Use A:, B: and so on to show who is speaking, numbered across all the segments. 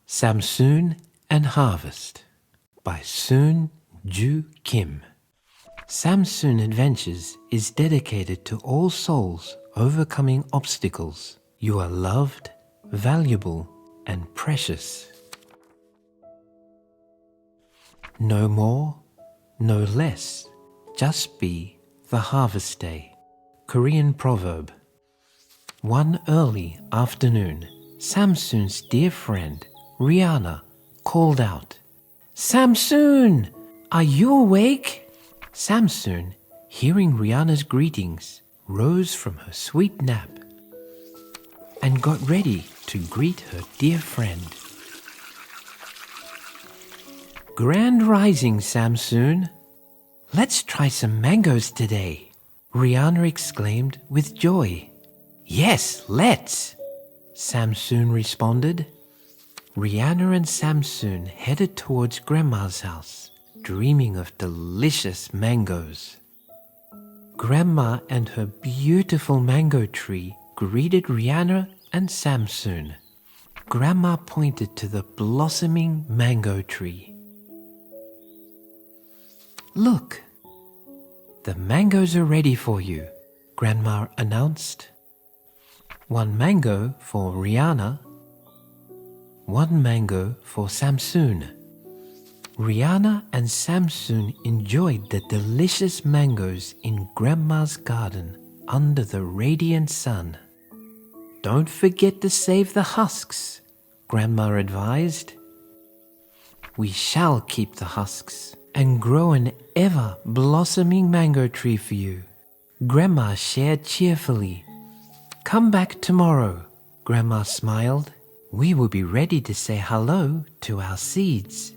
A: Samsoon and Harvest by Soon Ju Kim. Samsoon Adventures is dedicated to all souls overcoming obstacles. You are loved, valuable, and precious. No more, no less, just be the harvest day. Korean proverb. One early afternoon, Samsoon's dear friend Rhianna called out, "Samsoon, are you awake?" Samsoon, hearing Rhianna's greetings, rose from her sweet nap and got ready to greet her dear friend. "Grand rising, Samsoon. Let's try some mangoes today," Rhianna exclaimed with joy. "Yes, let's," Samsoon responded. Rhianna and Samsoon headed towards Grandma's house, dreaming of delicious mangoes. Grandma and her beautiful mango tree greeted Rhianna and Samsoon. Grandma pointed to the blossoming mango tree. "Look, the mangoes are ready for you," Grandma announced. One mango for Rhianna, one mango for Samsoon. Rhianna and Samsoon enjoyed the delicious mangoes in Grandma's garden under the radiant sun. "Don't forget to save the husks," Grandma advised. "We shall keep the husks and grow an ever-blossoming mango tree for you," Grandma shared cheerfully. "Come back tomorrow," Grandma smiled. "We will be ready to say hello to our seeds."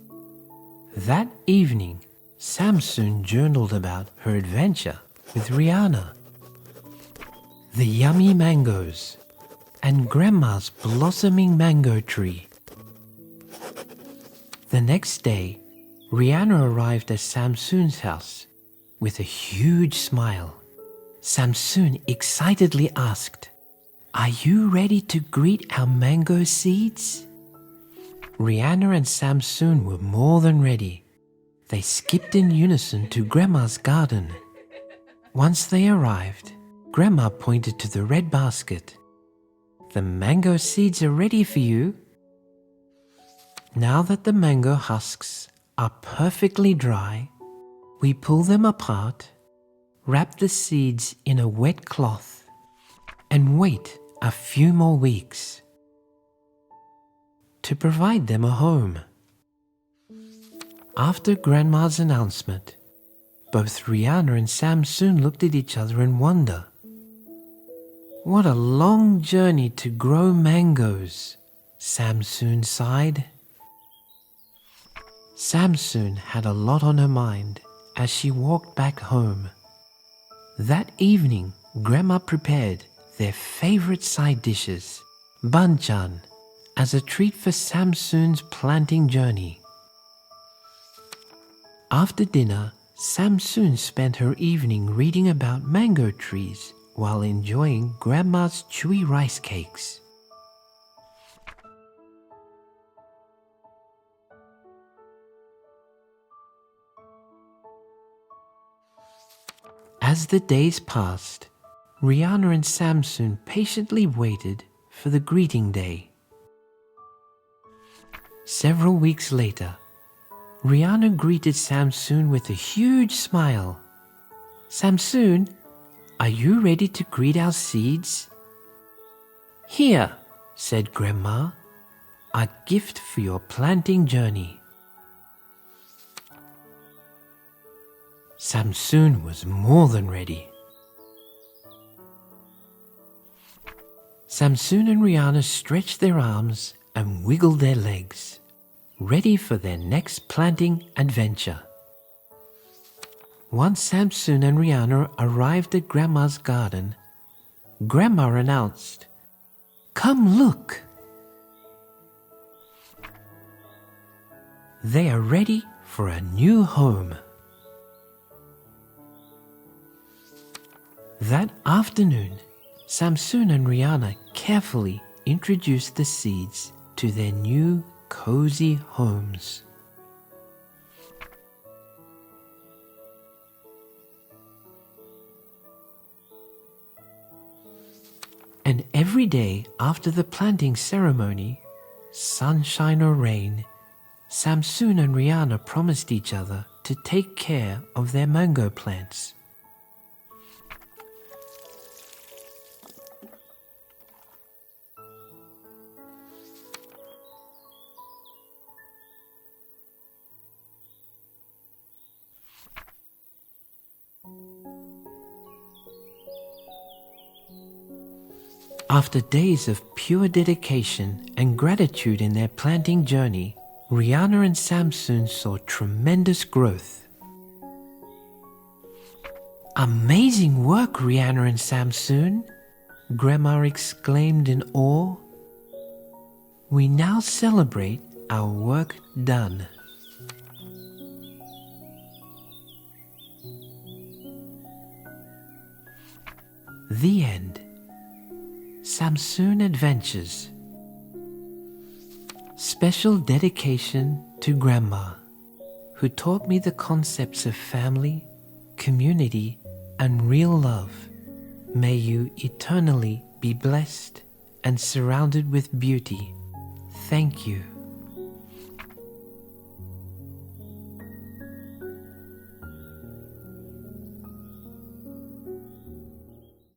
A: That evening, Samsoon journaled about her adventure with Rhianna, the yummy mangoes, and Grandma's blossoming mango tree. The next day, Rhianna arrived at Samsoon's house with a huge smile. Samsoon excitedly asked, "Are you ready to greet our mango seeds?" Rhianna and Samsoon were more than ready. They skipped in unison to Grandma's garden. Once they arrived, Grandma pointed to the red basket. "The mango seeds are ready for you." Now that the mango husks are perfectly dry, we pull them apart, wrap the seeds in a wet cloth, and wait a few more weeks to provide them a home. After Grandma's announcement, both Rhianna and Samsoon looked at each other in wonder. "What a long journey to grow mangoes," Samsoon sighed. Samsoon had a lot on her mind as she walked back home. That evening, Grandma prepared their favorite side dishes, banchan, as a treat for Samsoon's planting journey. After dinner, Samsoon spent her evening reading about mango trees while enjoying Grandma's chewy rice cakes. As the days passed, Rhianna and Samsoon patiently waited for the greeting day. Several weeks later, Rhianna greeted Samsoon with a huge smile. "Samsoon, are you ready to greet our seeds?" "Here," said Grandma, "a gift for your planting journey." Samsoon was more than ready. Samsoon and Rhianna stretched their arms and wiggled their legs, ready for their next planting adventure. Once Samsoon and Rhianna arrived at Grandma's garden, Grandma announced, "Come look! They are ready for a new home." That afternoon, Samsoon and Rhianna carefully introduced the seeds to their new cozy homes. And every day after the planting ceremony, sunshine or rain, Samsoon and Rhianna promised each other to take care of their mango plants. After days of pure dedication and gratitude in their planting journey, Rhianna and Samsoon saw tremendous growth. "Amazing work, Rhianna and Samsoon!" Grandma exclaimed in awe. "We now celebrate our work done." The end. Samsoon Adventures. Special dedication to Grandma, who taught me the concepts of family, community, and real love. May you eternally be blessed and surrounded with beauty. Thank you.